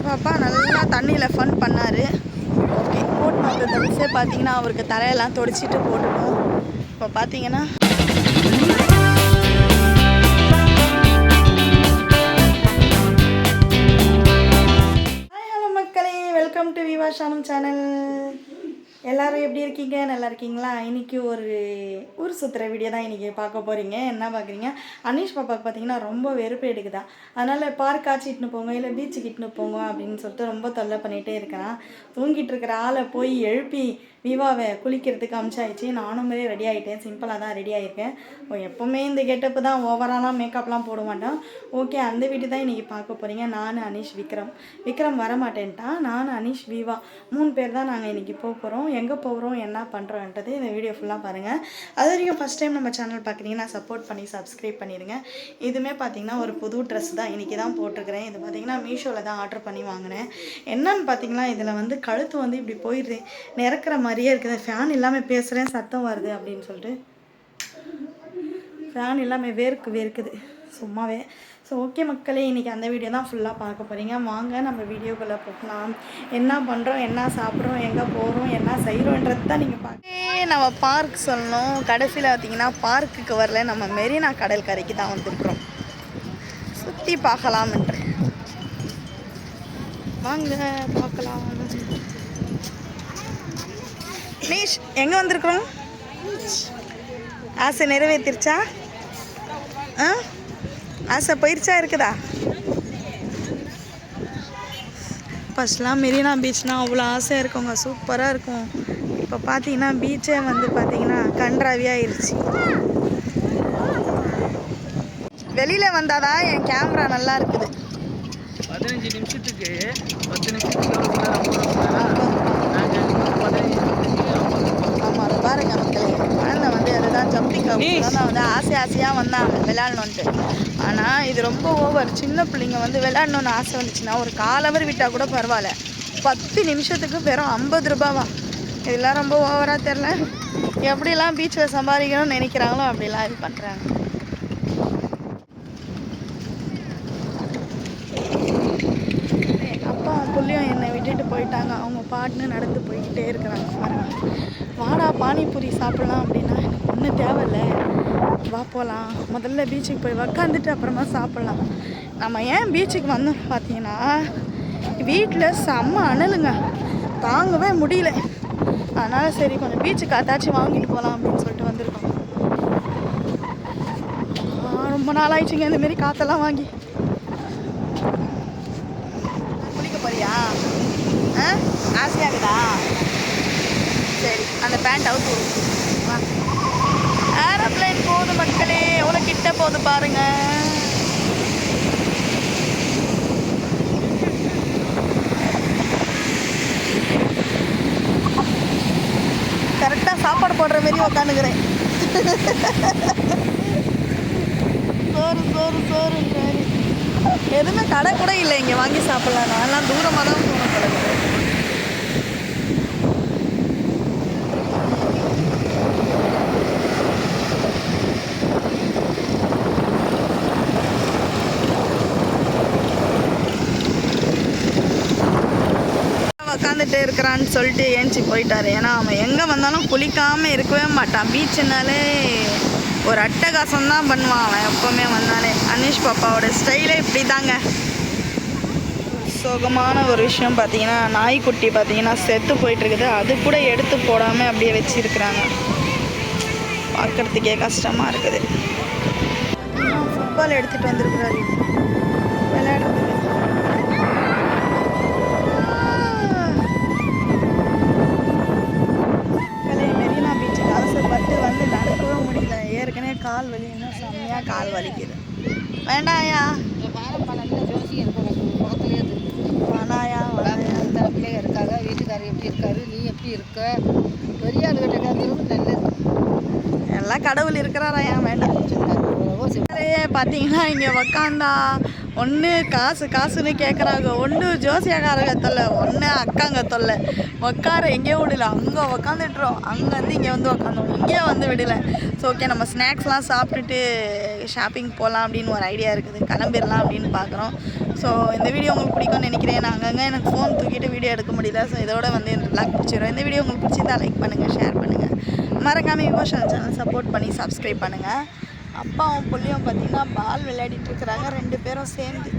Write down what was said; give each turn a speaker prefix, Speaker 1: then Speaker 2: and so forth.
Speaker 1: பாப்பா நல்லா தண்ணியில் ஃபன் பண்ணார். ஓகே, போட்டு வந்த தடுசே பார்த்தீங்கன்னா அவருக்கு தலையெல்லாம் துடைச்சிட்டு போட்டுட்டோம். இப்போ பார்த்தீங்கன்னா ஹாய் ஹலோ மக்களே, வெல்கம் டு விவா ஷானம் சேனல். எல்லோரும் எப்படி இருக்கீங்க? நல்லா இருக்கீங்களா? இன்றைக்கி ஒரு ஊர் சுற்றுற வீடியோ தான் இன்றைக்கி பார்க்க போகிறீங்க. என்ன பார்க்குறீங்க, அனீஷ் பாப்பாவுக்கு பார்த்தீங்கன்னா ரொம்ப வெறுப்பு எடுக்குதா. அதனால் பார்க் ஆச்சிட்டுன்னு போங்க, இல்லை பீச்சுக்கு இட்டுன்னு போங்க அப்படின்னு சொல்லிட்டு ரொம்ப தொல்லை பண்ணிகிட்டே இருக்கிறான். தூங்கிட்டு இருக்கிற ஆளை போய் எழுப்பி விவாவை குளிக்கிறதுக்கு அமிச்சாயிடுச்சு. நானும் மாதிரி ரெடி ஆகிட்டேன். சிம்பிளாக தான் ரெடி ஆகியிருக்கேன். எப்போவுமே இந்த கெட்டப்பு தான், ஓவராலாம் மேக்கப்லாம் போட மாட்டேன். ஓகே, அந்த வீட்டு தான் இன்றைக்கி பார்க்க போகிறீங்க. நான் அனீஷ் விக்ரம் வர மாட்டேன்ட்டான். நான் அனீஷ் விவா 3 பேர் தான் நாங்கள் இன்றைக்கி போகிறோம். எங்கே போகிறோம், என்ன பண்ணுறோன்றது இந்த வீடியோ ஃபுல்லாக பாருங்கள். அது வரைக்கும் ஃபஸ்ட் டைம் நம்ம சேனல் பார்க்குறீங்கன்னா சப்போர்ட் பண்ணி சப்ஸ்கிரைப் பண்ணிடுங்க. இதுவுமே பார்த்திங்கன்னா ஒரு புது ட்ரெஸ் தான், இன்றைக்கி தான் போட்டிருக்கிறேன். இது பார்த்திங்கன்னா மீஷோவில் தான் ஆர்டர் பண்ணி வாங்கினேன். என்னன்னு பார்த்தீங்கன்னா இதில் வந்து கழுத்து வந்து இப்படி போயிடுது, நிறக்கிற மாதிரியே இருக்குது. ஃபேன் இல்லாமல் பேசுகிறேன், சத்தம் வருது அப்படின்னு சொல்லிட்டு. ஃபேன் இல்லாமல் வேர்க்குது சும்மாவே. ஸோ ஓகே மக்களே, இன்றைக்கி அந்த வீடியோ தான் ஃபுல்லாக பார்க்க போகிறீங்க. வாங்க நம்ம வீடியோக்குள்ளே போகலாம். என்ன பண்ணுறோம், என்ன சாப்பிட்றோம், எங்கே போகிறோம், என்ன செய்கிறோன்றது தான் நீங்கள் பார்க்க. நம்ம பார்க் சொல்லணும். கடைசியில் பார்த்திங்கன்னா பார்க்குக்கு வரல, நம்ம மெரினா கடல் கரைக்கு தான் வந்திருக்கிறோம். சுற்றி பார்க்கலாம்ன்ற வாங்க பார்க்கலாம். நீஷ் எங்கே வந்திருக்கிறோம்? ஆசை நிறைவேற்றிருச்சா? ஆசை போயிருச்சா இருக்குதா? ஃபஸ்ட்லாம் மெரினா பீச்னால் அவ்வளோ ஆசையாக இருக்குங்க, சூப்பராக இருக்கும். இப்போ பார்த்தீங்கன்னா பீச்சே வந்து பார்த்தீங்கன்னா கன்றாவியாகிருச்சு. வெளியில் வந்தாதான் என் கேமரா நல்லா இருக்குது.
Speaker 2: 15 நிமிஷத்துக்கு 10 நிமிஷத்துக்கு
Speaker 1: ஆமாம், பாருங்க மக்களே, குழந்தை வந்து அதுதான் ஜம்பிங் ஹவுஸ் தான் வந்து ஆசையாக வந்தாங்க விளையாடணுன்ட்டு. ஆனால் இது ரொம்ப ஓவர். சின்ன பிள்ளைங்க வந்து விளையாடணுன்னு ஆசை வந்துச்சுன்னா ஒரு 1/4 ஹவர் விட்டால் கூட பரவாயில்ல, 10 நிமிஷத்துக்கு வெறும் 50 ரூபாவா? இதெல்லாம் ரொம்ப ஓவராக தெரில. எப்படிலாம் பீச்சில் சம்பாதிக்கணும்னு நினைக்கிறாங்களோ அப்படிலாம் இது பண்ணுறாங்க. புள்ளியும் என்னை விட்டுட்டு போயிட்டாங்க. அவங்க பாட்டுன்னு நடந்து போய்கிட்டே இருக்கிறாங்க. வாடா பானிபூரி சாப்பிட்லாம் அப்படின்னா எனக்கு ஒன்றும் தேவையில்லை, வா போகலாம், முதல்ல பீச்சுக்கு போய் உக்காந்துட்டு அப்புறமா சாப்பிட்லாம். நம்ம ஏன் பீச்சுக்கு வந்தோம் பார்த்தீங்கன்னா, வீட்டில் செம்ம அனலுங்க, தாங்கவே முடியல. அதனால் சரி கொஞ்சம் பீச்சு காத்தாச்சும் வாங்கிட்டு போகலாம் அப்படின்னு சொல்லிட்டு வந்திருக்கோம். ரொம்ப நாள் ஆயிடுச்சுங்க இந்தமாரி காற்றெல்லாம் வாங்கி. போறியா? ஆசையாகுதா? சரி, அந்த பேண்ட் அவுட் வா. ஏரோப்ளைன் போகுது மக்களே, எவ்வளோ கிட்ட போகுது பாருங்க. கரெக்டாக சாப்பாடு போடுற மாரி உக்காந்துக்கிறேன். சோறு எதுவுமே கடை கூட இல்லை இங்கே வாங்கி சாப்பிட்லாம். நான்லாம் தூரமாக தான் போகணும் பழகுது. உக்காந்துட்டே இருக்கிறான்னு சொல்லிட்டு ஏஞ்சி போயிட்டாரு. ஏன்னா அவன் எங்கே வந்தாலும் குளிக்காமல் இருக்கவே மாட்டான். பீச்சுனாலே ஒரு அட்டகாசம் தான் பண்ணுவான் அவன் எப்போவுமே வந்தாலே. அனீஷ் பாப்பாவோட ஸ்டைலே இப்படி தாங்க. சோகமான ஒரு விஷயம் பார்த்தீங்கன்னா, நாய்க்குட்டி பார்த்தீங்கன்னா செத்து போயிட்டுருக்குது. அது கூட எடுத்து போடாமல் அப்படியே வச்சுருக்குறாங்க. பார்க்குறதுக்கே கஷ்டமாக இருக்குது. ஃபுட்பால் எடுத்துகிட்டு வந்துருக்குறாரு விளையாடுறதுக்கு. மெரினா பீச்சுக்கு அவசரப்பட்டு வந்து நடக்கவே முடியல. ஏற்கனவே கால் வலி, இன்னும் செம்மையாக கால் வலிக்குது. வேண்டாயா
Speaker 3: பிள்ளைங்க இருக்காங்க, வீட்டுக்காரர் எப்படி இருக்காரு, நீ எப்படி இருக்க, பெரிய ஆளுகிட்ட கேட்கறது நல்லது.
Speaker 1: எல்லாம் கடவுள் இருக்கிறாராயா, வேண்டாம். பார்த்தீங்கன்னா இங்கே உக்காந்தா ஒன்று காசுன்னு கேட்குறாங்க, ஒன்று ஜோசியக்காரங்க தொல்லை, ஒன்று அக்காங்க தொல்லை. உட்கார எங்கேயோ விடல, அங்கே உக்காந்துட்டுறோம், அங்கேருந்து இங்கே வந்து உக்காந்தோம், இங்கே வந்து விடலை. ஸோ ஓகே, நம்ம ஸ்நாக்ஸ்லாம் சாப்பிட்டுட்டு ஷாப்பிங் போகலாம் அப்படின்னு ஒரு ஐடியா இருக்குது. கிளம்பிடலாம் அப்படின்னு பார்க்குறோம். ஸோ இந்த வீடியோ உங்களுக்கு பிடிக்கும்னு நினைக்கிறேன். நான் சொல்லுங்கள். எனக்கு ஃபோன் தூக்கிட்டு வீடியோ எடுக்க முடியல. ஸோ இதோட வந்து இந்த vlog பிடிச்சிடும். இந்த வீடியோ உங்களுக்கு பிடிச்சிருந்தா லைக் பண்ணுங்கள், ஷேர் பண்ணுங்கள். மறக்காமல் விவாஷன் சேனல் சப்போர்ட் பண்ணி சப்ஸ்கிரைப் பண்ணுங்கள். அப்பாவும் புள்ளியும் பார்த்தீங்கன்னா பால் விளையாடிட்டு இருக்கிறாங்க 2 பேரும் சேர்ந்து.